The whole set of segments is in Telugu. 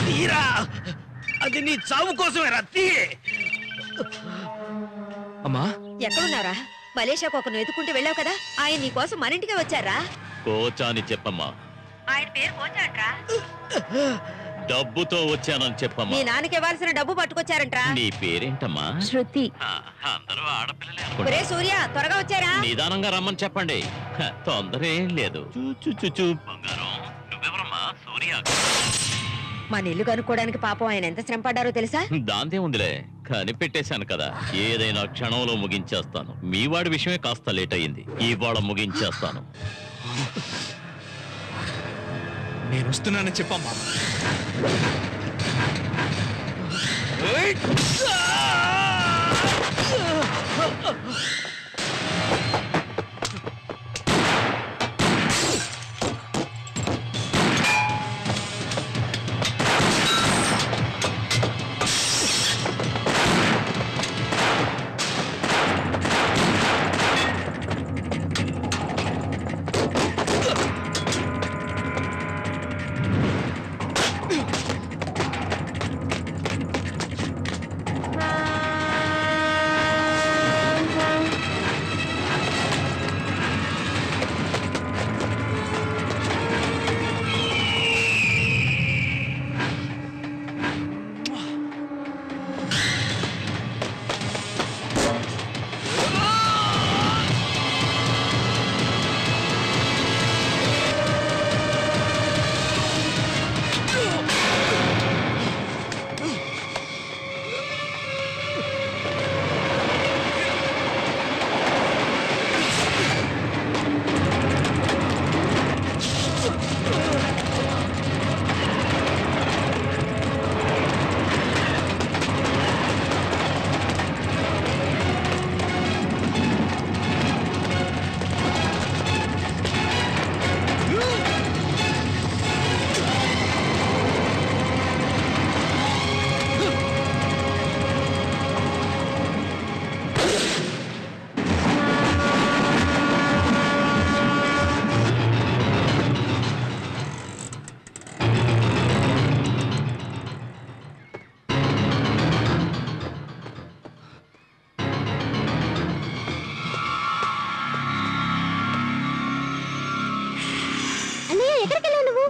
తీరా, అది నీ చావు కోసమే రత్తి. అమ్మా ఎక్కడున్నారా? మలేషియాకు ఒకరు ఎదుకుంటూ వెళ్ళావు కదా, ఆయన నీ కోసం మన ఇంటికే వచ్చారా? కోచా అని చెప్పమ్మా. ఆయన పేరు కోచాంట్రా. డబ్బుతో వచ్చానని చెప్పమ్మా. మీ నాన్నకి ఇవ్వాల్సిన డబ్బు పట్టుకొచ్చారంట్రా. నీ పేరేంటమ్మా? శృతి. అందరూ ఆడపిల్లలే. ఒరే సూర్య, త్వరగా వచ్చారా? నిదానంగా రమ్మని చెప్పండి, తొందర ఏం లేదు. బంగారం, నువ్వెవరమ్మా? సూర్య. మన ఇల్లు కనుక్కోవడానికి పాపం ఆయన ఎంత శ్రమ పడ్డారో తెలుసా? దాంతే ఉందిలే, కనిపెట్టేశాను కదా. ఏదైనా క్షణంలో ముగించేస్తాను. మీ వాడి విషయమే కాస్త లేట్ అయింది, ఇవాళ ముగించేస్తాను. నేను వస్తున్నానని చెప్పమ్మా.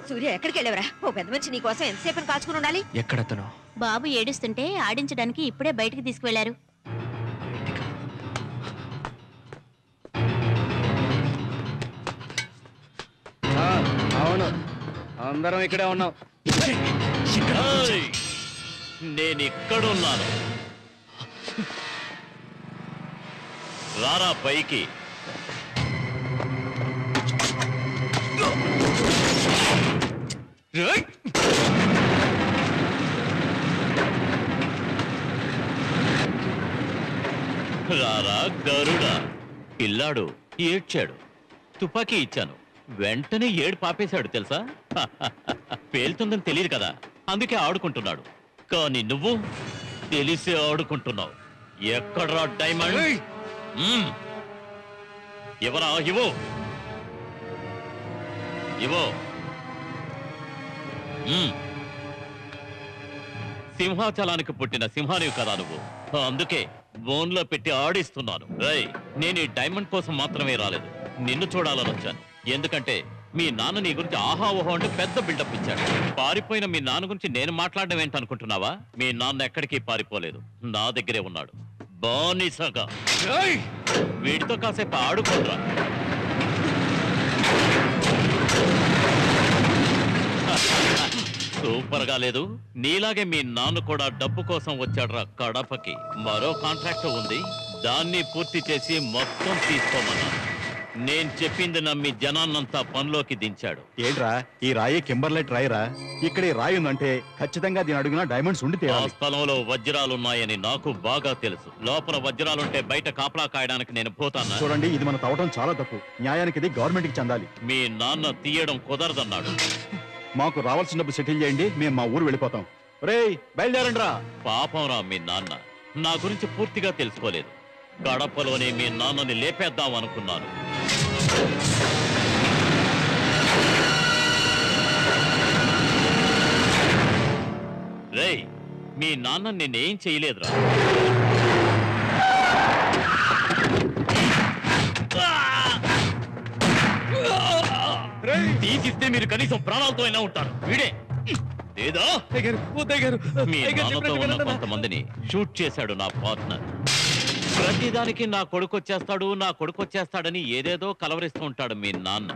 సూర్య, ఎక్కడికి వెళ్ళవరా? ఓ పెద్ద మనిషి నీ కోసం ఎంతసేపు కాచుకుని ఉండాలి? ఎక్కడతను? బాబు ఏడుస్తుంటే ఆడించడానికి ఇప్పుడే బయటికి తీసుకువెళ్లారు. అవును, అందరం ఇక్కడే ఉన్నాం. నేను ఇక్కడున్నాను, రారా పైకి. రారా గరుడా. పిల్లాడు ఏడ్చాడు, తుపాకీ ఇచ్చాను, వెంటనే ఏడు పాపేశాడు తెలుసా. పేలుతుందని తెలియదు కదా, అందుకే ఆడుకుంటున్నాడు. కానీ నువ్వు తెలిసే ఆడుకుంటున్నావు. ఎక్కడ్రా డైమండ్? ఎవరా? ఇవో ఇవో. సింహాచలానికి పుట్టిన సింహానివి కదా నువ్వు, అందుకే బోన్లో పెట్టి ఆడిస్తున్నాను. నేను ఈ డైమండ్ కోసం మాత్రమే రాలేదు, నిన్ను చూడాలని వచ్చాను. ఎందుకంటే మీ నాన్న నీ గురించి ఆహా ఓహో అంటే పెద్ద బిల్డప్ ఇచ్చాడు. పారిపోయిన మీ నాన్న గురించి నేను మాట్లాడడం ఏంటనుకుంటున్నావా? మీ నాన్న ఎక్కడికి పారిపోలేదు, నా దగ్గరే ఉన్నాడు బానిసగా. వీడితో కాసేపు ఆడుకోరా. సూపర్ గా లేదు? నీలాగే మీ నాన్న కూడా డబ్బు కోసం వచ్చాడ్రా కడపకి. మరో కాంట్రాక్ట్ ఉంది, దాన్ని పూర్తి చేసి మొత్తం తీసుకోమన్నా. నేను చెప్పింది నమ్మి జనాన్నంతా పనిలోకి దించాడు. ఏంట్రా ఈ రాయి? కింబర్లైట్ రాయిరా. ఇక్కడ ఈ రాయి ఉందంటే ఖచ్చితంగా దీని అడుగున డైమండ్స్ ఉండి ఆ స్థలంలో వజ్రాలున్నాయని నాకు బాగా తెలుసు. లోపల వజ్రాలుంటే బయట కాపలా కాయడానికి నేను పోతాను. చూడండి, ఇది మన తవ్వటం చాలా తప్పు. న్యాయానికి ఇది గవర్నమెంట్ కి చెందాలి. మీ నాన్న తీయడం కుదరదన్నాడు. మాకు రావాల్సిన డబ్బు సెటిల్ చేయండి, మేము మా ఊరు వెళ్ళిపోతాం. రేయ్ బయలుదేరండి రా. పాపం రా, మీ నాన్న నా గురించి పూర్తిగా తెలుసుకోలేదు. కడపలోనే మీ నాన్నని లేపేద్దాం అనుకున్నాను. రేయ్ మీ నాన్న నిన్నేం చేయలేదురా. తీసిస్తే మీరు కనీసం ప్రాణాలతో అయినా ఉంటారు. వీడే లేదా మీ నాన్నతో ఉన్న కొంతమందిని షూట్ చేశాడు నా పార్ట్నర్. ప్రతిదానికి నా కొడుకొచ్చేస్తాడని ఏదేదో కలవరిస్తూ ఉంటాడు మీ నాన్న.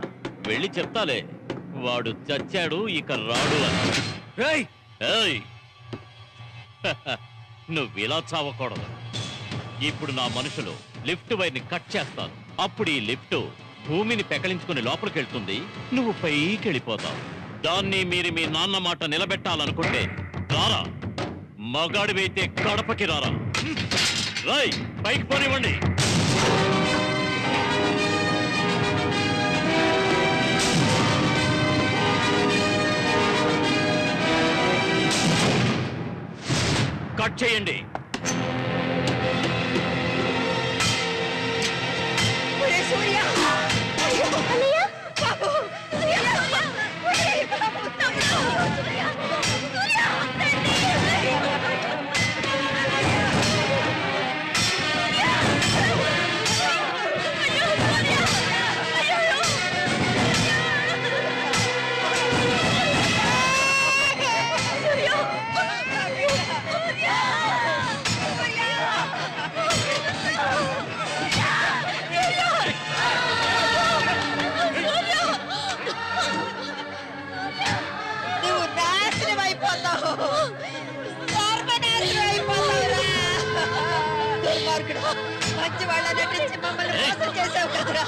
వెళ్ళి చెప్తాలే వాడు చచ్చాడు ఇక రాడు అని. ఏయ్ నువ్విలా చావకూడదు. ఇప్పుడు నా మనుషులు లిఫ్ట్ వైర్ని కట్ చేస్తారు. అప్పుడు ఈ లిఫ్ట్ భూమిని పెకలించుకుని లోపలికి వెళ్తుంది. నువ్వు పైకి వెళ్ళిపోతావు. దాన్ని మీరు మీ నాన్న మాట నిలబెట్టాలనుకుంటే రారా. మగాడివైతే కడపకి రారా. రై పైకి పోనివ్వండి. కట్ చేయండి. మంచి వాళ్ళ నటించి మమ్మల్ని మోసం చేసావు కదరా.